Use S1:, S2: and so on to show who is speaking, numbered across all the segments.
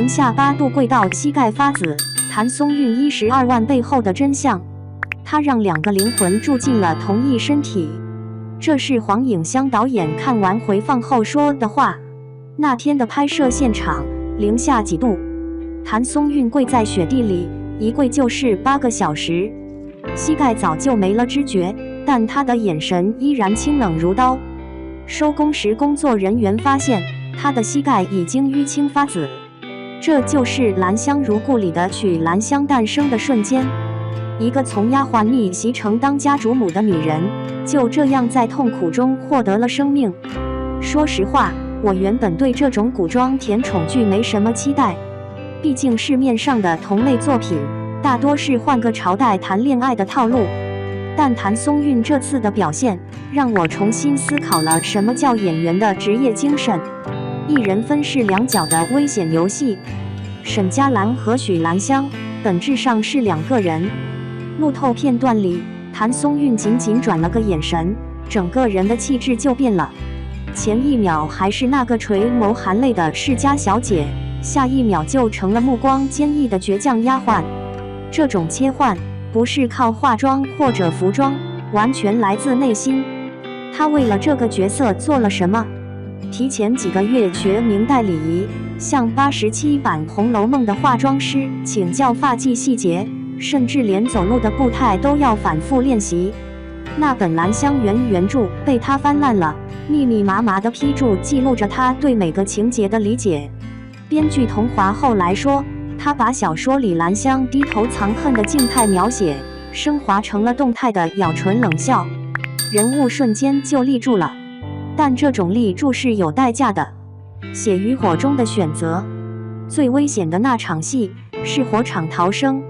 S1: 零下8度跪到膝盖发紫，谭松韵12万背后的真相。他让2个灵魂住进了同一身体。这是黄颖香导演看完回放后说的话。那天的拍摄现场零下几度，谭松韵跪在雪地里，一跪就是8个小时，膝盖早就没了知觉，但他的眼神依然清冷如刀。收工时，工作人员发现他的膝盖已经淤青发紫，这就是《兰香如故》里的许兰香诞生的瞬间。一个从丫鬟逆袭成当家主母的女人，就这样在痛苦中获得了生命。说实话，我原本对这种古装甜宠剧没什么期待，毕竟市面上的同类作品大多是换个朝代谈恋爱的套路。但谭松韵这次的表现，让我重新思考了什么叫演员的职业精神。一人分饰2角的危险游戏，沈佳兰和许兰香本质上是2个人。路透片段里，谭松韵仅仅转了个眼神，整个人的气质就变了。前一秒还是那个垂眸含泪的世家小姐，下一秒就成了目光坚毅的倔强丫鬟。这种切换不是靠化妆或者服装，完全来自内心。她为了这个角色做了什么？提前几个月学明代礼仪，向87版《红楼梦》的化妆师请教发髻细节，甚至连走路的步态都要反复练习。那本《兰香园》原著被他翻烂了，密密麻麻的批注记录着他对每个情节的理解。编剧桐华后来说，他把小说里兰香低头藏恨的静态描写升华成了动态的咬唇冷笑，人物瞬间就立住了。但这种立住是有代价的。血与火中的选择，最危险的那场戏是火场逃生。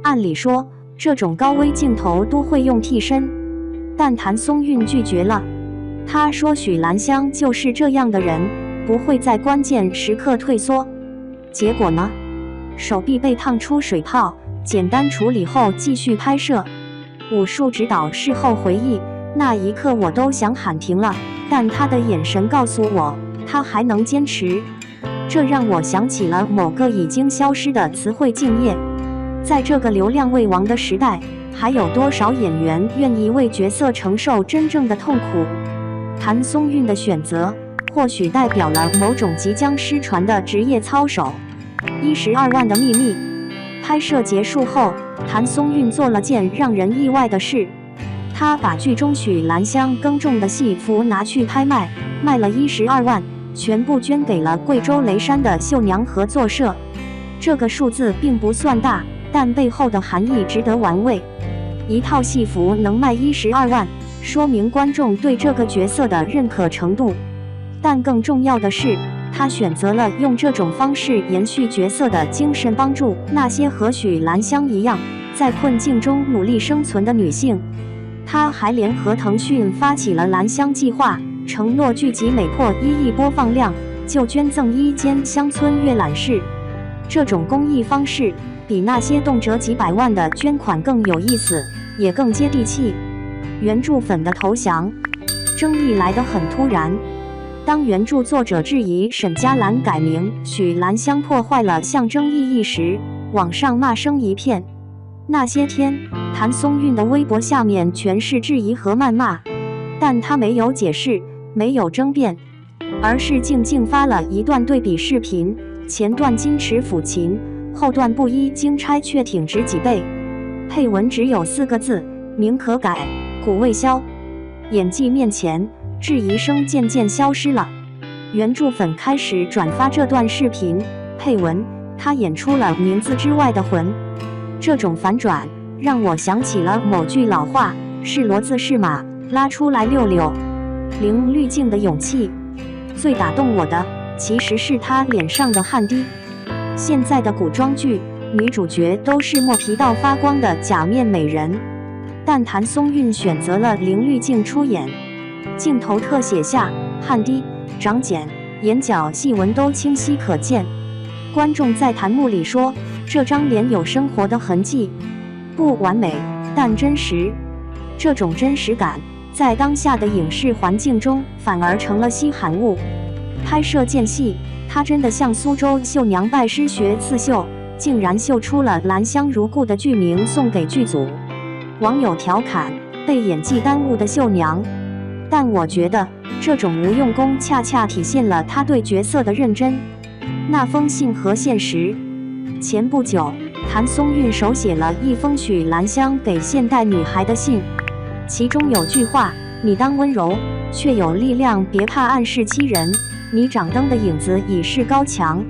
S1: 按理说，这种高危镜头都会用替身，但谭松韵拒绝了。他说许兰香就是这样的人，不会在关键时刻退缩。结果呢？手臂被烫出水泡，简单处理后继续拍摄。武术指导事后回忆，那一刻我都想喊停了，但他的眼神告诉我，他还能坚持。这让我想起了某个已经消失的词汇敬业。在这个流量为王的时代，还有多少演员愿意为角色承受真正的痛苦？谭松韵的选择，或许代表了某种即将失传的职业操守。12万的秘密。拍摄结束后，谭松韵做了件让人意外的事，她把剧中许兰香耕种的戏服拿去拍卖，卖了12万，全部捐给了贵州雷山的绣娘合作社。这个数字并不算大，但背后的含义值得玩味。一套戏服能卖12万，说明观众对这个角色的认可程度。但更重要的是，他选择了用这种方式延续角色的精神，帮助那些和许兰香一样在困境中努力生存的女性。他还联合腾讯发起了兰香计划，承诺剧集每破1亿播放量就捐赠1间乡村阅览室。这种公益方式比那些动辄几百万的捐款更有意思，也更接地气。原著粉的投降，争议来得很突然。当原著作者质疑沈佳兰改名许兰香破坏了象征意义时，网上骂声一片。那些天，谭松韵的微博下面全是质疑和谩骂，但他没有解释，没有争辩，而是静静发了一段对比视频，前段金池抚琴，后段布衣经拆却挺直几倍，配文只有4个字：名可改，古未消。演技面前，质疑声渐渐消失了。原著粉开始转发这段视频，配文：他演出了名字之外的魂。这种反转让我想起了某句老话：是骡子是马，拉出来溜溜。零滤镜的勇气。最打动我的其实是他脸上的汗滴。现在的古装剧女主角都是磨皮到发光的假面美人，但谭松韵选择了零滤镜出演。镜头特写下，汗滴、长茧、眼角细纹都清晰可见。观众在弹幕里说，这张脸有生活的痕迹，不完美，但真实。这种真实感，在当下的影视环境中反而成了稀罕物。拍摄间隙，她真的向苏州绣娘拜师学刺绣，竟然绣出了兰香如故的剧名送给剧组。网友调侃被演技耽误的绣娘，但我觉得这种无用功恰恰体现了她对角色的认真。那封信和现实。前不久，谭松韵手写了一封许兰香给现代女孩的信，其中有句话：“你当温柔，却有力量，别怕暗示欺人。你掌灯的影子已是高墙。”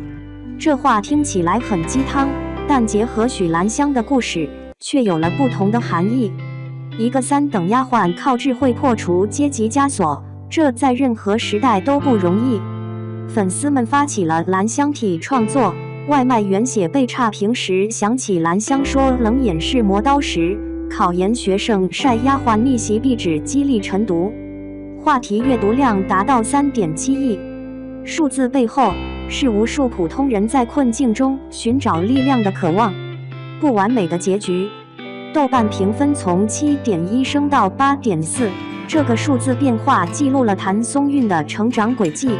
S1: 这话听起来很鸡汤，但结合许兰香的故事，却有了不同的含义。一个3等丫鬟靠智慧破除阶级枷锁，这在任何时代都不容易。粉丝们发起了兰香体创作，外卖员写被差评时想起兰香说冷眼是磨刀石，考研学生晒丫鬟逆袭壁纸激励晨读，话题阅读量达到3.7亿。数字背后是无数普通人在困境中寻找力量的渴望。不完美的结局，豆瓣评分从 7.1 升到 8.4， 这个数字变化记录了谭松韵的成长轨迹。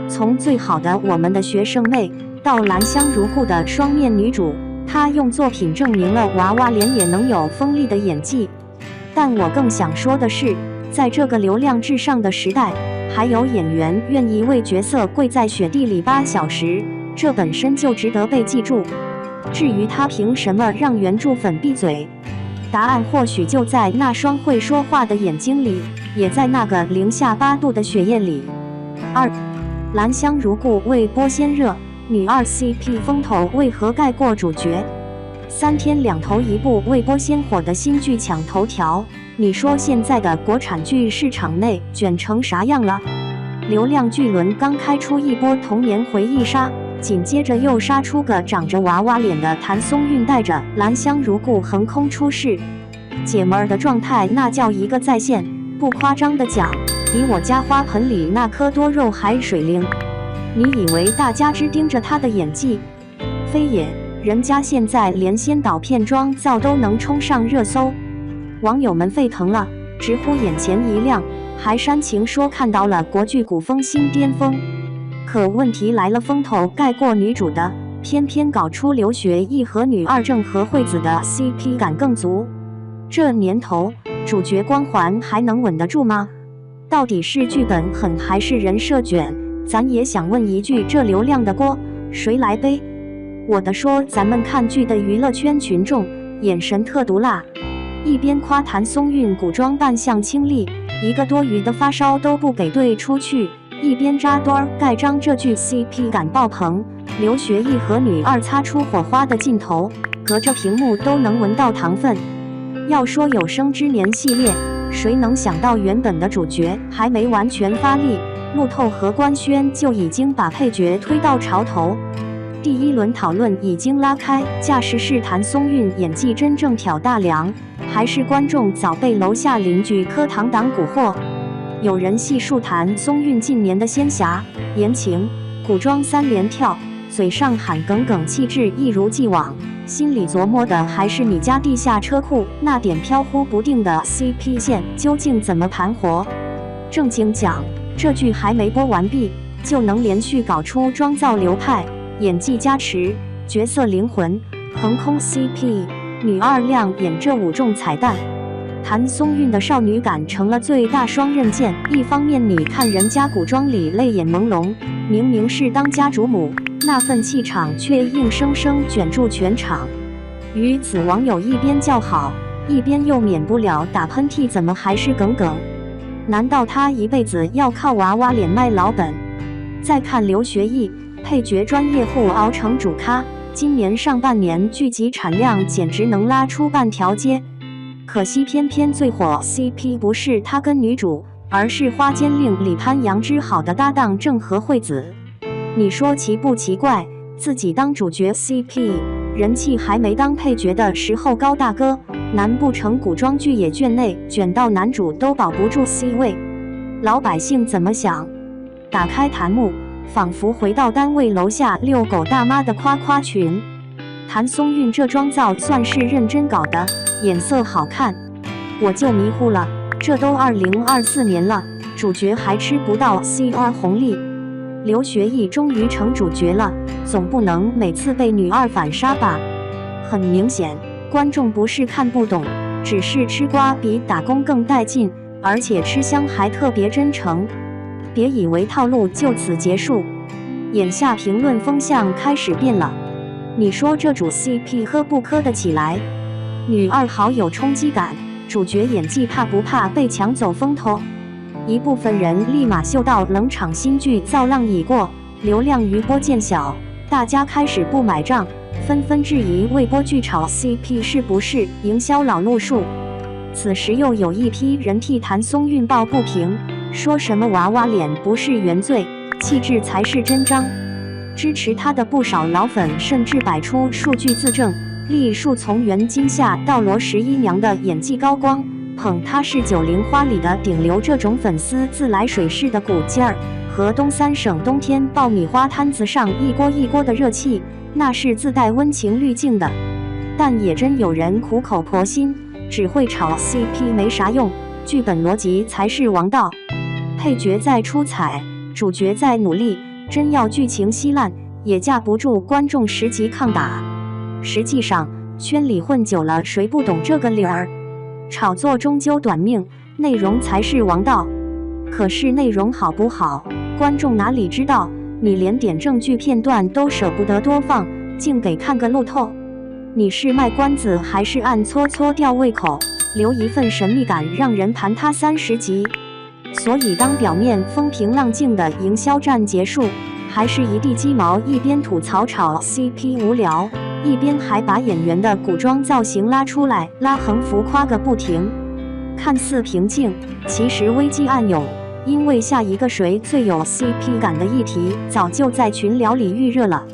S1: 从最好的我们的学生妹到兰香如故的双面女主，她用作品证明了娃娃脸也能有锋利的演技。但我更想说的是，在这个流量至上的时代，还有演员愿意为角色跪在雪地里8小时，这本身就值得被记住。至于他凭什么让原著粉闭嘴，答案或许就在那双会说话的眼睛里，也在那个零下8度的血液里。2. 兰香如故为播先热，女二 CP 风头为何盖过主角？3天2头一部为播先火的新剧抢头条，你说现在的国产剧市场内卷成啥样了？流量巨轮刚开出一波童年回忆杀，紧接着又杀出个长着娃娃脸的谭松韵带着兰香如故横空出世，姐们儿的状态那叫一个在线，不夸张的讲，比我家花盆里那颗多肉还水灵。你以为大家只盯着她的演技？非也，人家现在连先导片妆造都能冲上热搜，网友们沸腾了，直呼眼前一亮，还煽情说看到了国剧古风新巅峰。可问题来了，风头盖过女主的，偏偏搞出刘学义和女二郑和惠子的 CP 感更足。这年头，主角光环还能稳得住吗？到底是剧本狠还是人设卷？咱也想问一句，这流量的锅谁来背？我的说，咱们看剧的娱乐圈群众眼神特毒辣，一边夸谭松韵古装扮相清丽，一个多余的发烧都不给兑出去，一边扎堆儿盖章这剧 CP 感爆棚，刘学义和女二擦出火花的镜头，隔着屏幕都能闻到糖分。要说有生之年系列，谁能想到原本的主角还没完全发力，路透和官宣就已经把配角推到潮头。第一轮讨论已经拉开，驾驶是谭松韵演技真正挑大梁，还是观众早被楼下邻居磕糖党蛊惑？有人细数谭松韵近年的仙侠、言情、古装3连跳，嘴上喊耿耿气质一如既往，心里琢磨的还是你家地下车库那点飘忽不定的 CP 线究竟怎么盘活。正经讲，这剧还没播完毕，就能连续搞出妆造流派、演技加持、角色灵魂、横空 CP， 女二亮眼这5重彩蛋。谭松韵的少女感成了最大双刃剑，一方面你看人家古装里泪眼朦胧，明明是当家主母，那份气场却硬生生卷住全场。于此网友一边叫好，一边又免不了打喷嚏，怎么还是耿耿？难道他一辈子要靠娃娃脸卖老本？再看刘学义，配角专业户熬成主咖，今年上半年剧集产量简直能拉出半条街。可惜偏偏最火 CP 不是他跟女主，而是花间令李潘杨之好的搭档郑和惠子。你说奇不奇怪？自己当主角 CP， 人气还没当配角的时候高大哥，难不成古装剧也圈内卷到男主都保不住 C 位？老百姓怎么想？打开弹幕，仿佛回到单位楼下遛狗大妈的夸夸群。谭松韵这妆造算是认真搞的，颜色好看，我就迷糊了，这都2024年了，主角还吃不到 CR 红利。刘学义终于成主角了，总不能每次被女二反杀吧？很明显，观众不是看不懂，只是吃瓜比打工更带劲，而且吃香还特别真诚。别以为套路就此结束，眼下评论风向开始变了。你说这组 CP 磕不磕得起来？女二好有冲击感，主角演技怕不怕被抢走风头？一部分人立马嗅到冷场新剧造浪已过，流量余波渐小，大家开始不买账，纷纷质疑未播剧炒 CP 是不是营销老路数。此时又有一批人替谭松韵抱不平，说什么娃娃脸不是原罪，气质才是真章。支持他的不少老粉甚至摆出数据自证，例数从袁今夏到罗11娘的演技高光，捧她是90花里的顶流，这种粉丝自来水式的鼓劲儿，和东三省冬天爆米花摊子上一锅一锅的热气，那是自带温情滤镜的。但也真有人苦口婆心，只会炒 CP 没啥用，剧本逻辑才是王道。配角在出彩，主角在努力，真要剧情稀烂，也架不住观众10级抗打。实际上，圈里混久了，谁不懂这个理儿？炒作终究短命，内容才是王道。可是内容好不好，观众哪里知道？你连点证据片段都舍不得多放，竟给看个路透。你是卖关子还是暗搓搓吊胃口，留一份神秘感让人盘他30集？所以当表面风平浪静的营销战结束，还是一地鸡毛，一边吐槽炒 CP 无聊，一边还把演员的古装造型拉出来拉横幅夸个不停。看似平静，其实危机暗涌，因为下一个谁最有 CP 感的议题早就在群聊里预热了。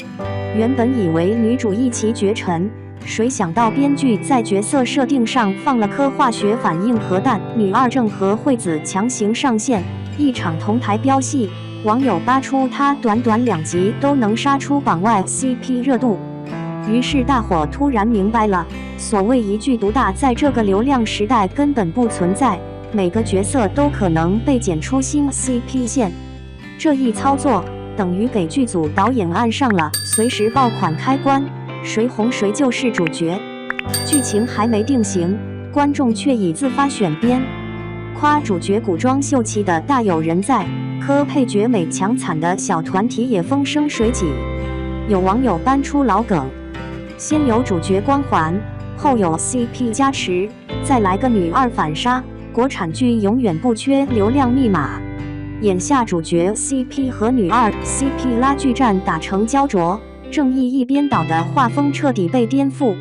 S1: 原本以为女主一骑绝尘，谁想到编剧在角色设定上放了颗化学反应核弹，女二正和惠子强行上线，一场同台飙戏，网友扒出她短短2集都能杀出榜外 CP 热度。于是大伙突然明白了，所谓一剧独大在这个流量时代根本不存在，每个角色都可能被剪出新 CP 线。这一操作等于给剧组导演按上了随时爆款开关，谁红谁就是主角。剧情还没定型，观众却已自发选边。夸主角古装秀气的大有人在，磕配角美强惨的小团体也风生水起。有网友搬出老梗，先有主角光环，后有 CP 加持，再来个女二反杀，国产剧永远不缺流量密码。眼下主角 CP 和女二 CP 拉锯战打成焦灼，正义一边倒的画风彻底被颠覆。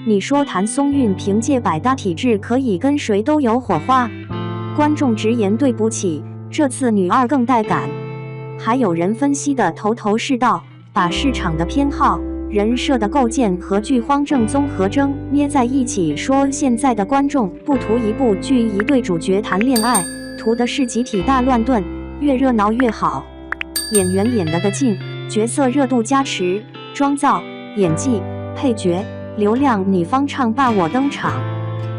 S1: 你说谭松韵凭借百搭体质可以跟谁都有火花？观众直言对不起，这次女二更带感。还有人分析的头头是道，把市场的偏好、人设的构建和剧荒正综合征捏在一起，说现在的观众不图一部剧一对主角谈恋爱，图的是集体大乱炖，越热闹越好。演员演得劲，角色热度加持，妆造、演技、配角、流量你方唱罢我登场。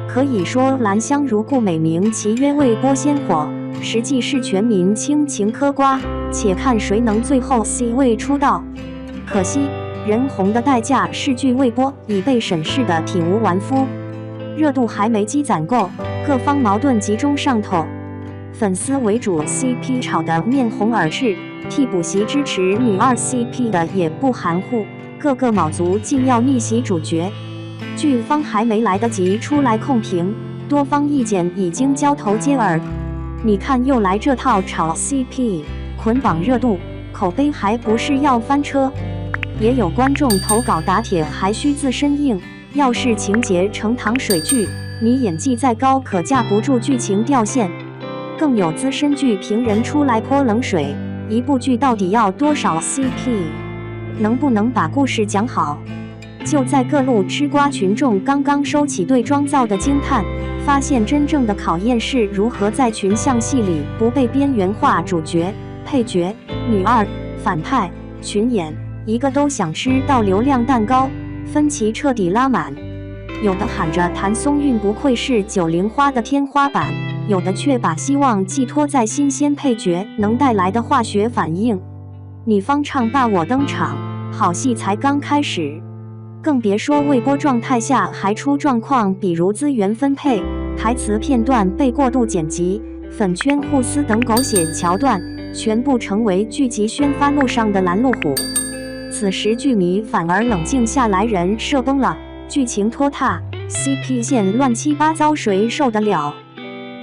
S1: 可以说兰香如故美名其曰未播先火，实际是全民倾情嗑瓜，且看谁能最后 C 位出道。可惜人红的代价是剧未播已被审视的体无完肤，热度还没积攒够，各方矛盾集中上头，粉丝为主 CP 炒得面红耳赤，替补席支持女二 CP 的也不含糊，各个卯足劲要逆袭主角。剧方还没来得及出来控评，多方意见已经交头接耳。你看又来这套炒 CP， 捆绑热度，口碑还不是要翻车？也有观众投稿打铁还需自身硬，要是情节成糖水剧，你演技再高可架不住剧情掉线。更有资深剧评人出来泼冷水，一部剧到底要多少 CP？ 能不能把故事讲好？就在各路吃瓜群众刚刚收起对妆造的惊叹，发现真正的考验是如何在群像戏里不被边缘化，主角、配角、女二、反派、群演，一个都想吃到流量蛋糕，分歧彻底拉满。有的喊着谭松韵不愧是90花的天花板，有的却把希望寄托在新鲜配角能带来的化学反应。你方唱罢我登场，好戏才刚开始。更别说未播状态下还出状况，比如资源分配、台词片段被过度剪辑、粉圈互撕等狗血桥段，全部成为剧集宣发路上的拦路虎。此时剧迷反而冷静下来，人设崩了，剧情拖沓， CP 线乱七八糟，谁受得了？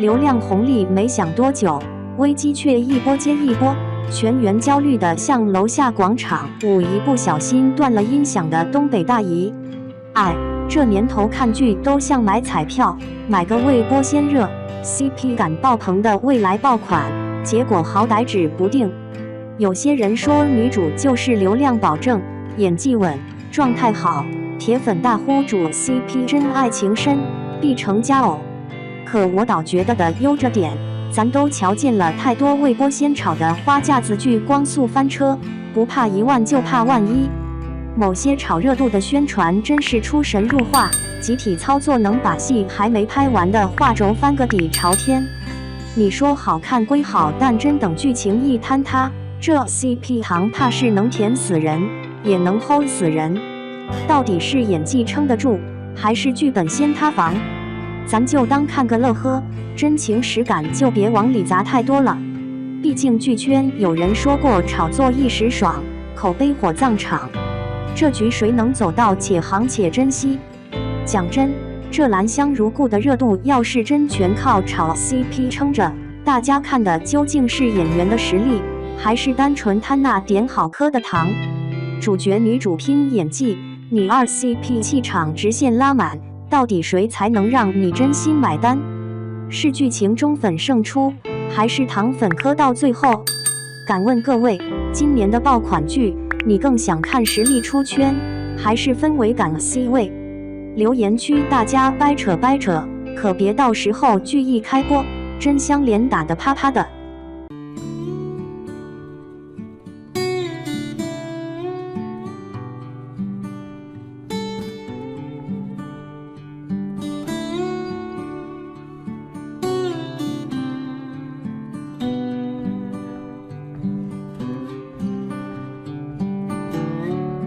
S1: 流量红利没享多久，危机却一波接一波，全员焦虑地向楼下广场舞一不小心断了音响的东北大姨。哎，这年头看剧都像买彩票，买个未播先热， CP 感爆棚的未来爆款，结果好歹指不定。有些人说女主就是流量保证，演技稳，状态好，铁粉大呼主 CP 真爱情深，必成佳偶。可我倒觉得的悠着点，咱都瞧见了太多未播先炒的花架子剧光速翻车，不怕1万就怕万一。某些炒热度的宣传真是出神入化，集体操作能把戏还没拍完的画轴翻个底朝天。你说好看归好，但真等剧情一坍塌，这 CP 行怕是能甜死人，也能齁死人。到底是演技撑得住，还是剧本先塌房？咱就当看个乐呵，真情实感就别往里砸太多了。毕竟剧圈有人说过，炒作一时爽，口碑火葬场。这局谁能走到且行且珍惜？讲真，这兰香如故的热度，要是真全靠炒 CP 撑着，大家看的究竟是演员的实力，还是单纯贪那点好磕的糖？主角女主拼演技，女二 CP 气场直线拉满，到底谁才能让你真心买单？是剧情中粉胜出，还是糖粉磕到最后？敢问各位，今年的爆款剧，你更想看实力出圈，还是氛围感 C 位？留言区大家掰扯掰扯，可别到时候剧一开播，真香脸打得啪啪的。